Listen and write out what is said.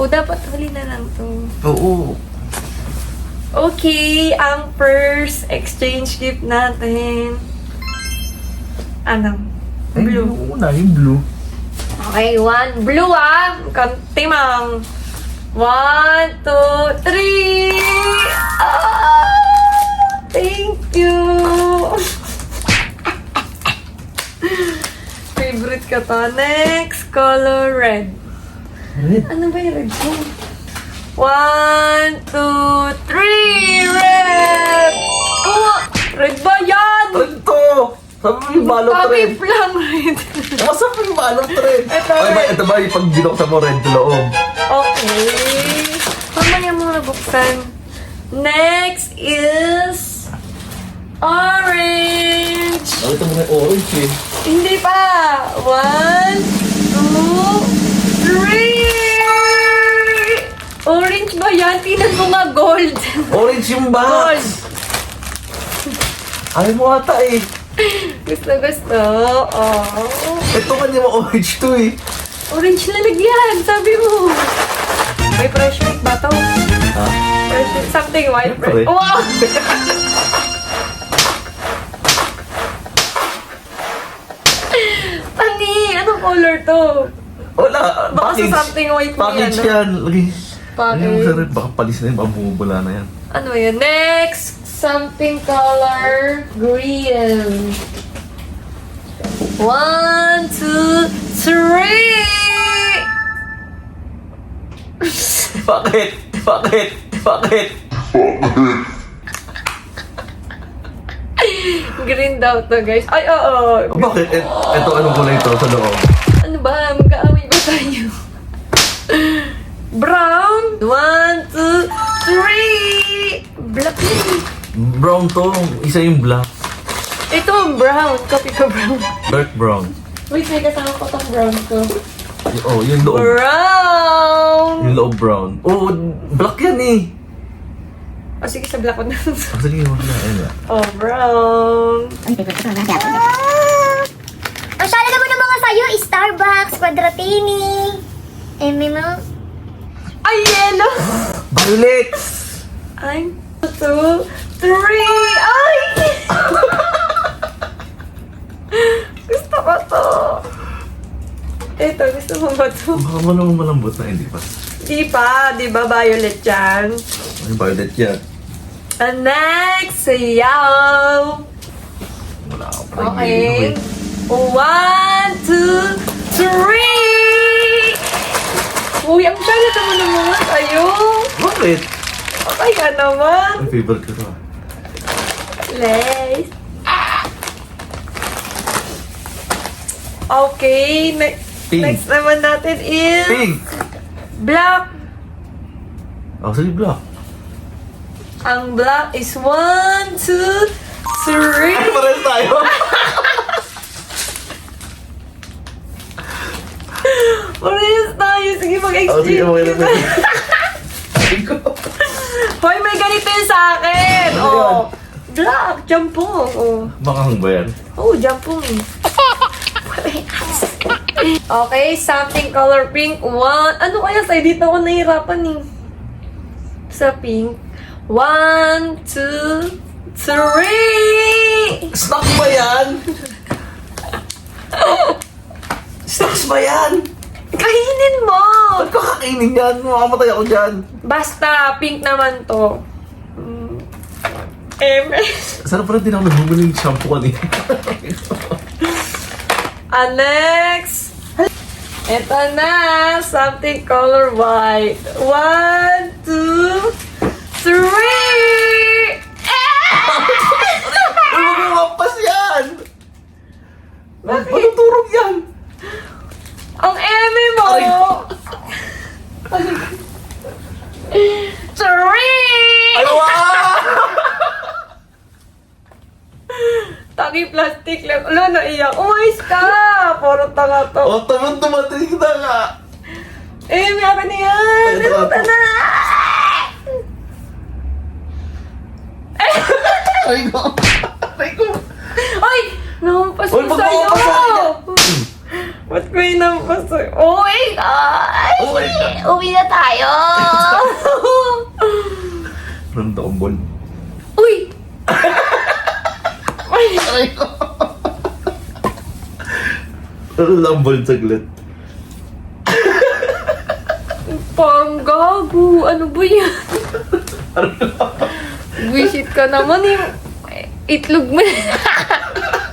O, dapat huli na lang to. Oo. Okay, ang first exchange gift natin. Ano? Blue. Una, yung blue. Okay, one. Blue ah. Kantimang. 1, 2, 3. Ah! Thank you. Favorite ka to. Next, color red. Red? Ano ba yung red ko? 1, 2, 3. Red! Oh, red ba yan? Red to! Sabi mo yung balot red. Kapip lang red. Sabi mo yung balot red. Ito, Ay, ba, red. ito ba yung pag binuksan mo red sa loob? Okay. Mamaya mo na buksan. Next is orange. Nakita mo na yung orange eh. Hindi pa. 1, 2, 3. Orange ba yan? Tingnan mo nga gold. Orange yung Gold. box! Ayaw mo ata eh. Gusto. Oh. Ito kanya mo orange to eh. Orange lalagyan, sabi mo. May pressure ba to? Ha? Pressure, something white. Siyempre. Wow! Tani, anong color to? Wala. Baka Package. sa something white mo Package yan, no? yan. Lagi. Package. Lagi mo sa red. Baka palis na yun. Baka bumubula na yan. Ano yun? Next, something color green. 1, 2, 3. Bakit? Bakit? Bakit? Green daw to, guys. Ay, oo. Bakit? Ito anong kulay ito sa loob? Ano ba? Magkaaway ba tayo? Brown. 1, 2, 3. Black yun. Brown to. Isa yung black. Ito ang brown. Copy ko brown. Dark brown. Wait, may kasama ko tong brown ko. Oh, yung loob. Brown! Yung loob brown. Oh, black yan eh. O sige, sa black ko na. Ah, sige, wag na. Ayun na. Oh, brown. Ang sala naman ng mga sayo, Starbucks, Quadratini. Eh, may mga... Ay, yellow! Violet! Ay, 2, 3. Ay! Gusto ko to. Ito, gusto mo ba to? Baka mo naman malambot na, hindi pa. Di pa, di ba violet yan? Ay, violet yan. And next, yellow. Wala ako pa Okay. 1, 2, 3. Uy, ang sala naman ng mga tayo. Bakit? Okay ka naman. Ang favorite ko to. Lace. Okay, Pink. next naman natin is Pink! black. Oh, sige, black. Ang black is 1, 2, 3. Pares tayo. Parehas tayo. Sige, mag-exchange. Oh, sige, okay. Hoy, may ganito yun sa akin. Ano Oh, black, jampong. Oh, Makahang ba yan? oh jampong eh. Okay, something color pink. 1. Ano kaya sa'yo? Dito ako nahihirapan eh. Sa pink. 1, 2, 3. Stocks ba yan? Stocks ba yan? Kainin mo! Ba't ko kakainin yan? Makamatay ako dyan. Basta, pink naman to. MS. Sana pala din ako nagbumuli ng shampoo kanina. Next. Ito na. Something color white. 1, 2, 3. Ano mo mapas yan? Bakit? Anong turog yan? Ang eme mo! Ay. 3! Ay, wow! Taki plastic lang. Ala, naiyak. Umayos ka! Puro tanga to. O, tamang tumating na nga. Eh, may akin na yan! Ay, ito, Ito ito. na! Ay, ko. Ay, ko. Ay! Nampas Uy, ko ba't sa'yo! mo ako sa'yo? Ba't ko yung nampas sa'yo? Oh my God! Oh my Uwi na tayo! Random. Uy! Aray ko. Lambol saglit. Parang gago. Ano ba yan? Buisit ka naman yung itlog mo.